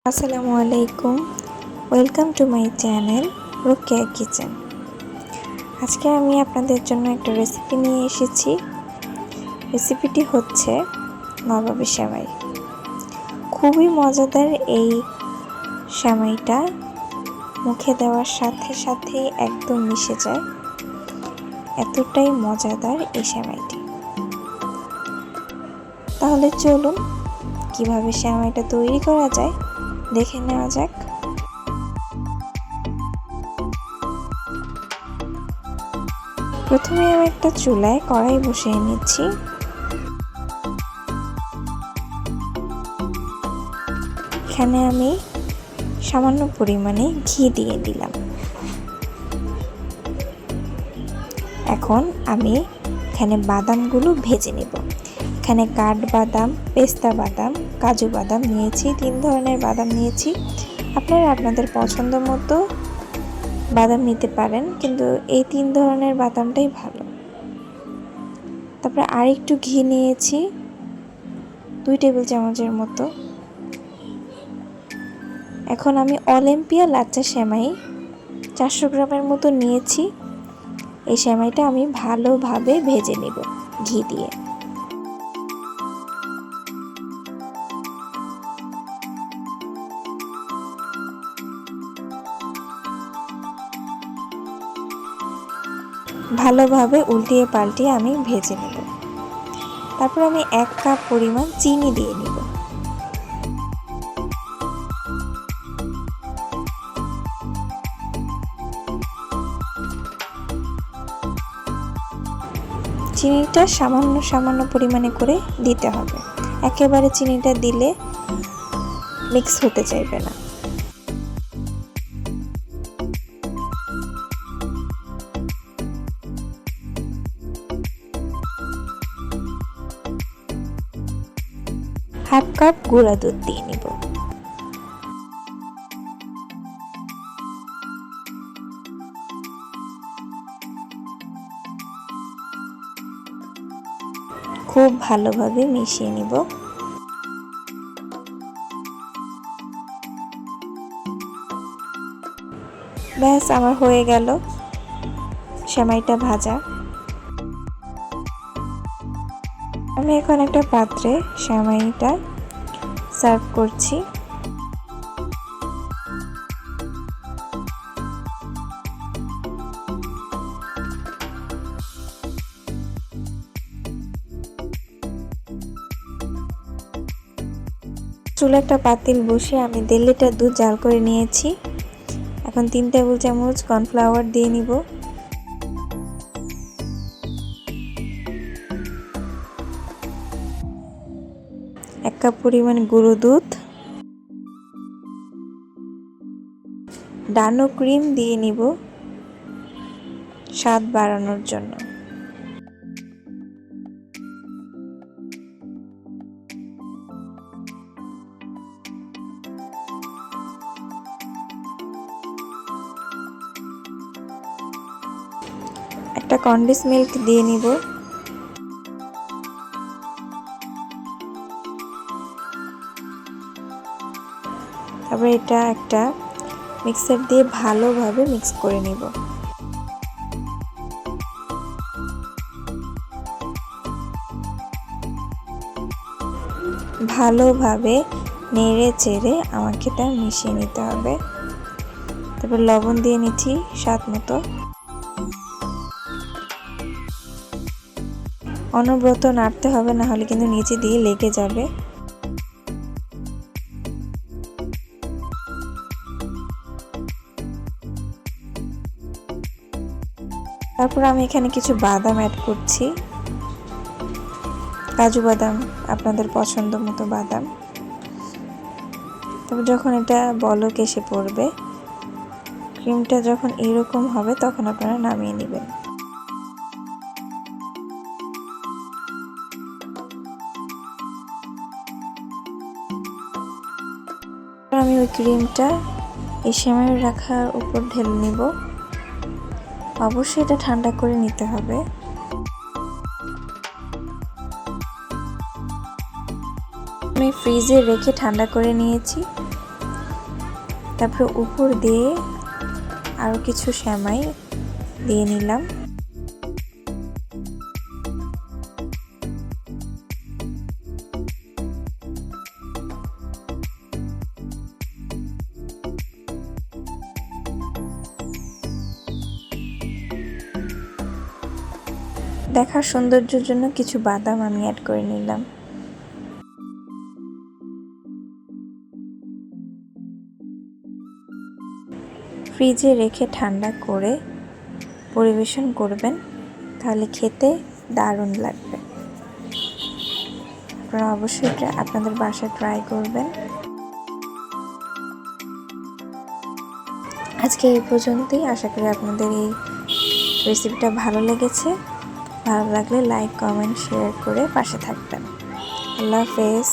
আসসালামু আলাইকুম, welcome to my channel Rokeya kitchen. আজকে আমি আপনাদের জন্য একটা রেসিপি নিয়ে এসেছি। রেসিপিটি হচ্ছে নবাবী সেমাই। খুবই মজাদার এই সেমাইটা, মুখে দেওয়ার সাথে সাথেই একদম মিশে যায়, এতটাই মজাদার এই সেমাইটি। তাহলে চলুন কিভাবে সেমাইটা তৈরি করা যায় দেখে নেওয়া যাক। প্রথমে আমি একটা চুলায় কড়াই বসিয়ে নিচ্ছি। এখানে আমি সামান্য পরিমাণে ঘি দিয়ে দিলাম। এখন আমি এখানে বাদামগুলো ভেজে নেব। এখানে কাঠবাদাম, পেস্তা বাদাম, কাজু বাদাম নিয়েছি, 3 ধরনের বাদাম নিয়েছি। আপনারা আপনাদের পছন্দ মতো বাদাম নিতে পারেন, কিন্তু এই 3 ধরনের বাদামটাই ভালো। তারপরে আরেকটু ঘি নিয়েছি, 2 টেবিল চামচের মতো। এখন আমি অলিম্পিয়া লাচ্চা সেমাই 400 গ্রামের মতো নিয়েছি। এই সেমাইটা আমি ভালোভাবে ভেজে নেব ঘি দিয়ে। ভালোভাবে উল্টিয়ে পাল্টিয়ে আমি ভেজে নেব। তারপর আমি 1 কাপ পরিমাণ চিনি দিয়ে নিব। চিনিটা সামান্য সামান্য পরিমাণে করে দিতে হবে, একেবারে চিনিটা দিলে মিক্স হতে চাইবে না। হাফ কাপ গুঁড়া দুধ দিয়ে নিব। খুব ভালোভাবে মিশিয়ে নিব। ব্যাস, আমার হয়ে গেল সেমাইটা ভাজা। আমি এখন একটা পাত্রে সেমাইটা সার্ভ করছি। চুলে একটা পাতিল বসিয়ে আমি 1.5 লিটার দুধ জাল করে নিয়েছি। এখন 3 টেবিল চামচ কর্নফ্লাওয়ার দিয়ে নিব। এক কাপ পরিমাণ গুঁড়ো দুধ, ডানো ক্রিম দিয়ে নিব স্বাদ বাড়ানোর জন্য। একটা কনডেন্স মিল্ক দিয়ে নিব। তারপরে এটা একটা মিক্সার দিয়ে ভালোভাবে মিক্স করে নিব। ভালোভাবে নেড়ে চেড়ে আমাকে এটা মিশিয়ে নিতে হবে। তারপর লবণ দিয়ে নিচ্ছি স্বাদ মতো। অনবরত নাড়তে হবে, না হলে কিন্তু নিচে দিয়ে লেগে যাবে। তারপর আমি এখানে কিছু বাদাম অ্যাড করছি, কাজু বাদাম, আপনাদের পছন্দ মতো বাদাম। তারপর যখন এটা বলক এসে পড়বে, ক্রিমটা যখন এরকম হবে, তখন আপনারা নামিয়ে নেবেন। আমি ওই ক্রিমটা এই সেমাই রাখার উপর ঢেলে নিব। অবশ্যই এটা ঠান্ডা করে নিতে হবে। আমি ফ্রিজে রেখে ঠান্ডা করে নিয়েছি। তারপরে উপর দিয়ে আরও কিছু সেমাই দিয়ে নিলাম। দেখার সৌন্দর্যের জন্য কিছু বাদাম আমি অ্যাড করে নিলাম। ফ্রিজে রেখে ঠান্ডা করে পরিবেশন করবেন, তাহলে খেতে দারুণ লাগবে। আপনারা অবশ্যই আপনাদের বাসায় ট্রাই করবেন। আজকে এই পর্যন্তই। আশা করি আপনাদের এই রেসিপিটা ভালো লেগেছে। ভালো লাগলে লাইক, কমেন্ট, শেয়ার করে পাশে থাকবেন। আল্লাহ হাফেজ।